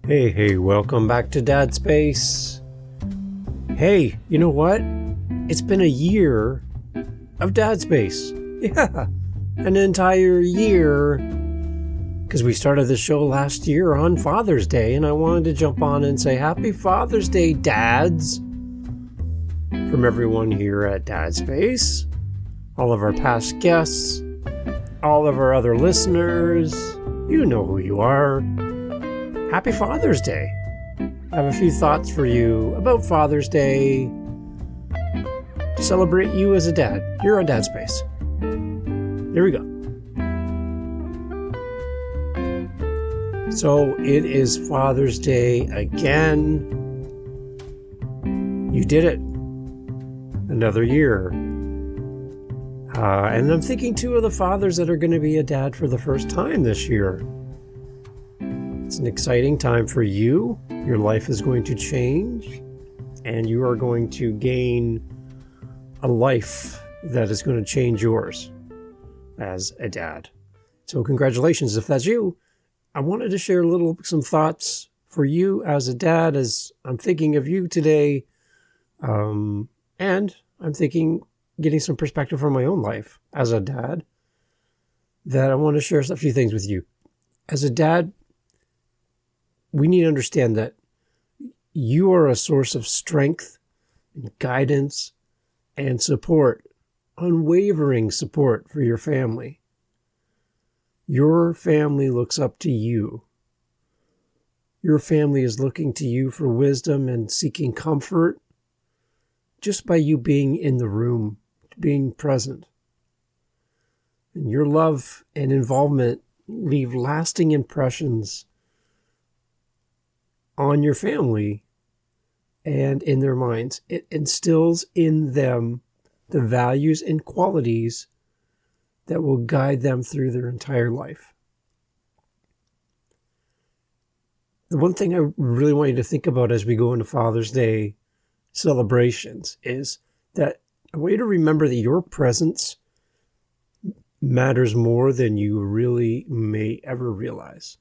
Hey, welcome back to Dad Space. Hey, you know what? It's been a year of Dad Space. Yeah, an entire year. Because we started the show last year on Father's Day, and I wanted to jump on and say Happy Father's Day, Dads. From everyone here at Dad Space, all of our past guests, all of our other listeners, you know who you are. Happy Father's Day. I have a few thoughts for you about Father's Day to celebrate you as a dad. You're on Dad Space. Here we go. So it is Father's Day again. You did it. Another year. And I'm thinking too of the fathers that are going to be a dad for the first time this year. It's an exciting time for you. Your life is going to change, and you are going to gain a life that is going to change yours as a dad. So congratulations if that's you. I wanted to share some thoughts for you as a dad as I'm thinking of you today. And I'm thinking, getting some perspective from my own life as a dad, that I want to share a few things with you. As a dad, we need to understand that you are a source of strength and guidance and support, unwavering support for your family. Your family looks up to you. Your family is looking to you for wisdom and seeking comfort just by you being in the room, being present. And your love and involvement leave lasting impressions on your family and in their minds. It instills in them the values and qualities that will guide them through their entire life. The one thing I really want you to think about as we go into Father's Day celebrations is that I want you to remember that your presence matters more than you really may ever realize.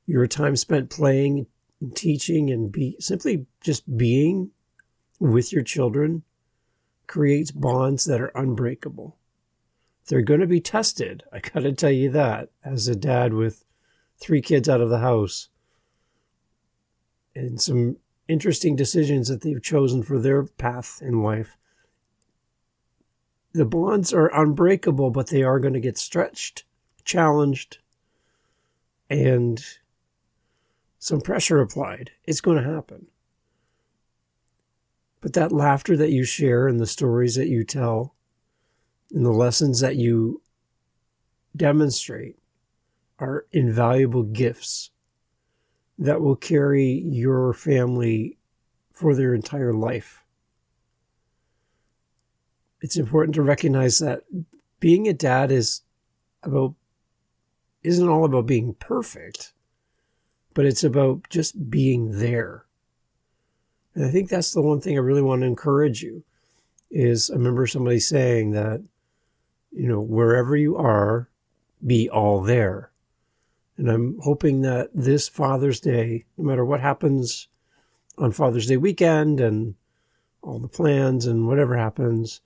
Your time spent playing and teaching and simply just being with your children creates bonds that are unbreakable. They're going to be tested. I got to tell you that as a dad with 3 kids out of the house and some interesting decisions that they've chosen for their path in life. The bonds are unbreakable, but they are going to get stretched, challenged, and some pressure applied. It's going to happen. But that laughter that you share and the stories that you tell and the lessons that you demonstrate are invaluable gifts that will carry your family for their entire life. It's important to recognize that being a dad isn't all about being perfect, but it's about just being there. And I think that's the one thing I really want to encourage you is I remember somebody saying that, wherever you are, be all there. And I'm hoping that this Father's Day, no matter what happens on Father's Day weekend and all the plans and whatever happens,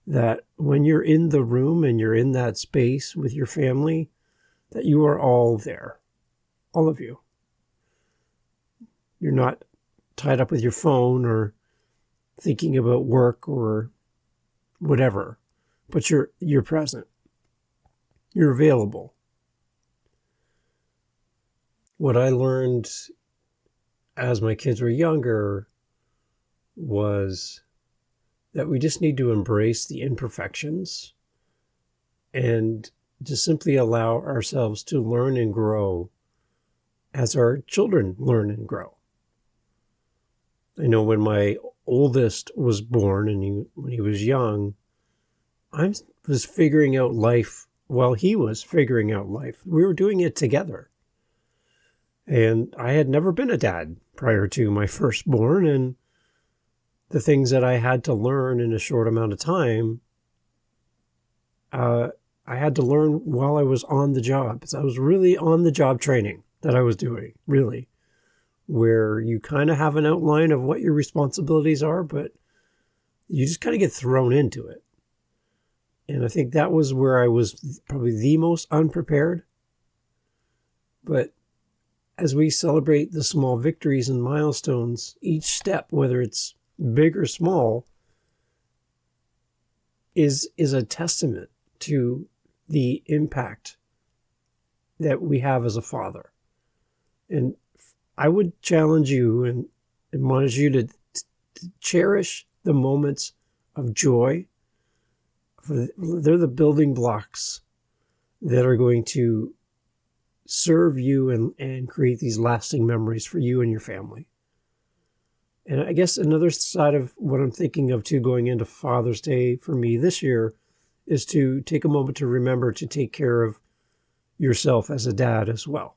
that when you're in the room and you're in that space with your family, that you are all there, all of you. You're not tied up with your phone or thinking about work or whatever, but you're present. You're available. What I learned as my kids were younger was that we just need to embrace the imperfections and just simply allow ourselves to learn and grow as our children learn and grow. I know when my oldest was born and when he was young, I was figuring out life while he was figuring out life. We were doing it together. And I had never been a dad prior to my firstborn, and the things that I had to learn in a short amount of time, I had to learn while I was on the job. So I was really on the job training that I was doing, really. where you kind of have an outline of what your responsibilities are, but you just kind of get thrown into it. And I think that was where I was probably the most unprepared. But as we celebrate the small victories and milestones, each step, whether it's big or small, is a testament to the impact that we have as a father. And I would challenge you and admonish you to cherish the moments of joy. They're the building blocks that are going to serve you and create these lasting memories for you and your family. And I guess another side of what I'm thinking of too, going into Father's Day for me this year, is to take a moment to remember to take care of yourself as a dad as well.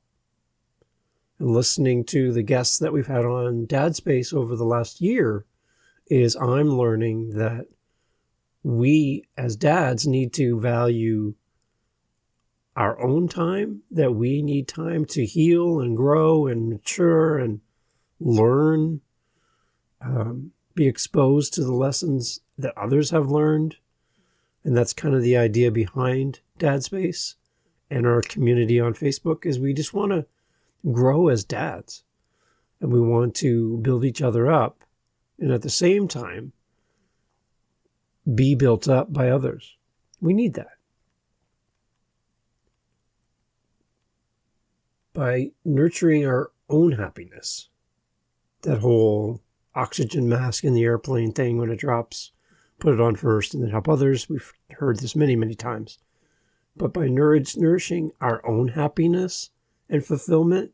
And listening to the guests that we've had on Dad Space over the last year, is I'm learning that we as dads need to value our own time, that we need time to heal and grow and mature and learn, be exposed to the lessons that others have learned. And that's kind of the idea behind Dad Space and our community on Facebook, is we just want to grow as dads, and we want to build each other up, and at the same time be built up by others. We need that. By nurturing our own happiness, that whole oxygen mask in the airplane thing, when it drops, put it on first and then help others. We've heard this many, many times. But by nourishing our own happiness and fulfillment,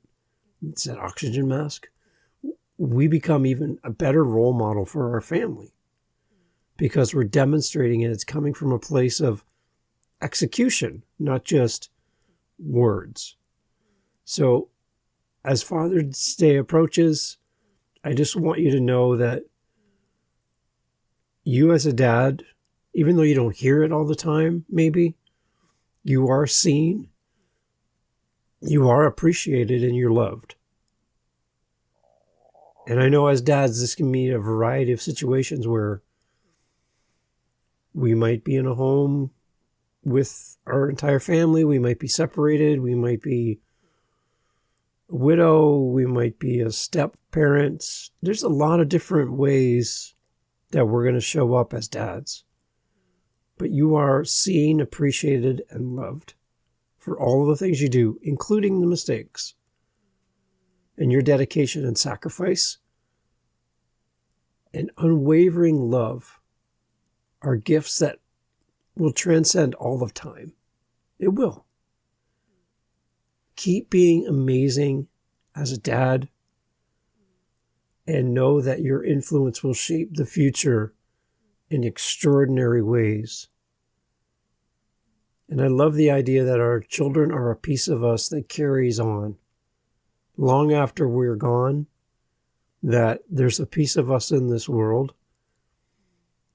it's that oxygen mask, we become even a better role model for our family, because we're demonstrating it. It's coming from a place of execution, not just words. So as Father's Day approaches, I just want you to know that you as a dad, even though you don't hear it all the time, maybe, you are seen, you are appreciated, and you're loved. And I know as dads, this can mean a variety of situations where we might be in a home with our entire family, we might be separated, we might be a widow, we might be a step parent. There's a lot of different ways that we're going to show up as dads. But you are seen, appreciated, and loved for all of the things you do, including the mistakes. And your dedication and sacrifice and unwavering love are gifts that will transcend all of time. It will. Keep being amazing as a dad, and know that your influence will shape the future in extraordinary ways. And I love the idea that our children are a piece of us that carries on long after we're gone, that there's a piece of us in this world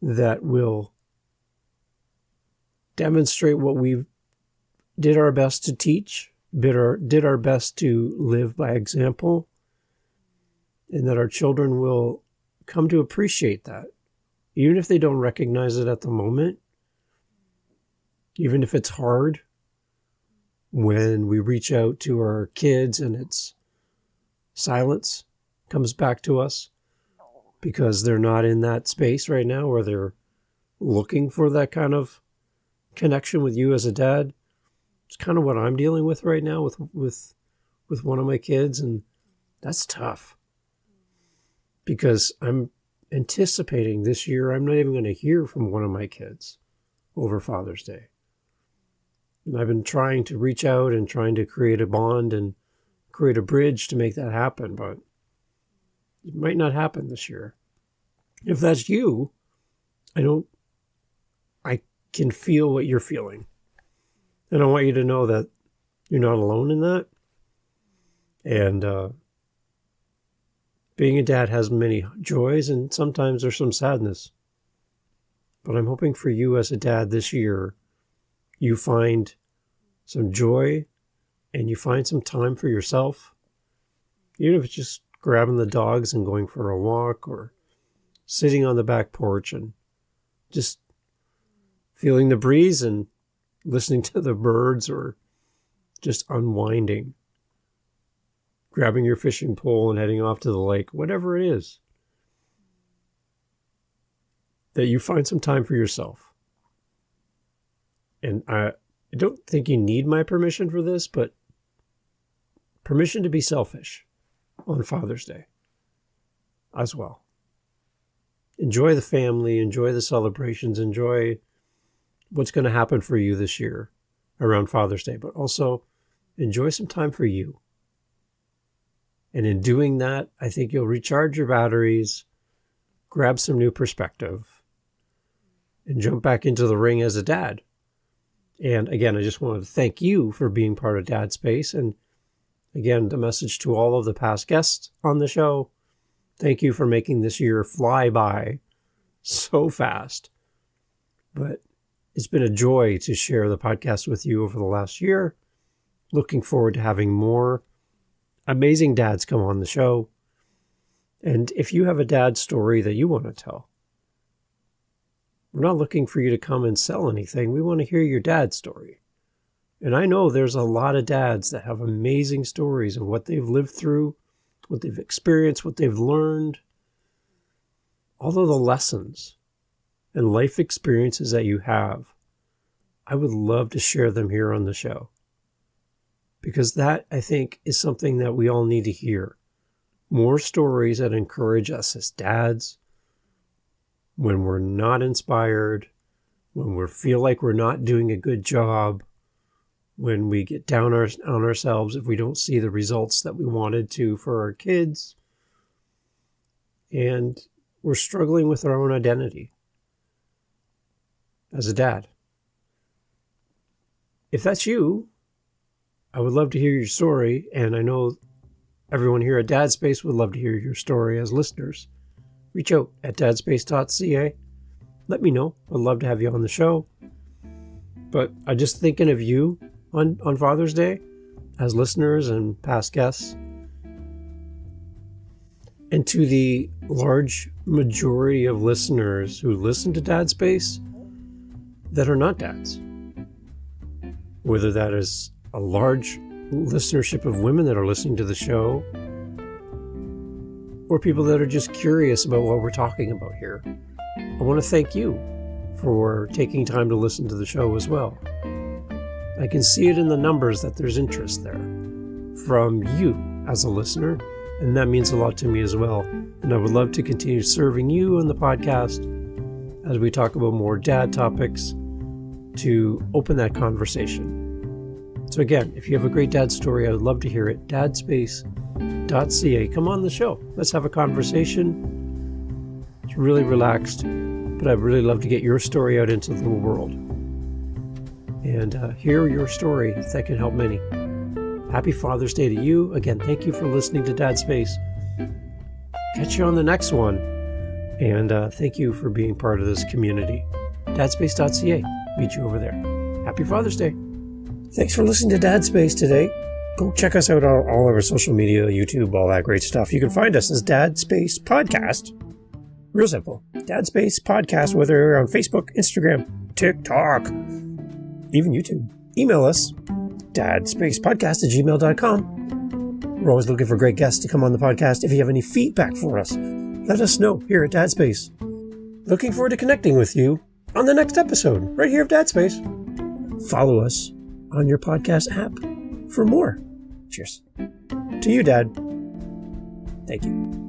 that will demonstrate what we did our best to teach, did our best to live by example, and that our children will come to appreciate that, even if they don't recognize it at the moment, even if it's hard when we reach out to our kids and it's silence comes back to us because they're not in that space right now, or they're looking for that kind of connection with you as a dad. It's kind of what I'm dealing with right now with one of my kids, and that's tough because I'm anticipating this year I'm not even going to hear from one of my kids over Father's Day. And I've been trying to reach out and trying to create a bond and create a bridge to make that happen, but it might not happen this year. If that's you, I can feel what you're feeling. And I want you to know that you're not alone in that. And being a dad has many joys, and sometimes there's some sadness. But I'm hoping for you as a dad this year, you find some joy and you find some time for yourself, even if it's just grabbing the dogs and going for a walk, or sitting on the back porch and just feeling the breeze and listening to the birds, or just unwinding, grabbing your fishing pole and heading off to the lake, whatever it is, that you find some time for yourself. And I don't think you need my permission for this, but permission to be selfish on Father's Day as well. Enjoy the family, enjoy the celebrations, enjoy what's going to happen for you this year around Father's Day, but also enjoy some time for you. And in doing that, I think you'll recharge your batteries, grab some new perspective, and jump back into the ring as a dad. And again, I just wanted to thank you for being part of Dad Space. And again, the message to all of the past guests on the show, thank you for making this year fly by so fast. But it's been a joy to share the podcast with you over the last year. Looking forward to having more amazing dads come on the show. And if you have a dad story that you want to tell, we're not looking for you to come and sell anything. We want to hear your dad story. And I know there's a lot of dads that have amazing stories of what they've lived through, what they've experienced, what they've learned, all of the lessons and life experiences that you have. I would love to share them here on the show, because that, I think, is something that we all need to hear. More stories that encourage us as dads when we're not inspired, when we feel like we're not doing a good job, when we get down on ourselves if we don't see the results that we wanted to for our kids, and we're struggling with our own identity as a dad. If that's you, I would love to hear your story, and I know everyone here at Dad Space would love to hear your story as listeners. Reach out at dadspace.ca. Let me know. I'd love to have you on the show. But I'm just thinking of you on Father's Day as listeners and past guests. And to the large majority of listeners who listen to Dad Space that are not dads, whether that is a large listenership of women that are listening to the show, or people that are just curious about what we're talking about here, I want to thank you for taking time to listen to the show as well. I can see it in the numbers that there's interest there from you as a listener, and that means a lot to me as well. And I would love to continue serving you on the podcast as we talk about more dad topics to open that conversation. So again, if you have a great dad story, I would love to hear it. dadspace.ca. Come on the show. Let's have a conversation. It's really relaxed, but I'd really love to get your story out into the world and hear your story if that can help many. Happy Father's Day to you. Again, thank you for listening to Dad Space. Catch you on the next one. And thank you for being part of this community. dadspace.ca. Meet you over there. Happy Father's Day. Thanks for listening to Dad Space today. Go check us out on all of our social media, YouTube, all that great stuff. You can find us as Dad Space Podcast. Real simple. Dad Space Podcast, whether you're on Facebook, Instagram, TikTok, even YouTube. Email us, dadspacepodcast@gmail.com. We're always looking for great guests to come on the podcast. If you have any feedback for us, let us know here at Dad Space. Looking forward to connecting with you on the next episode, right here of Dad Space. Follow us on your podcast app for more. Cheers. To you, Dad. Thank you.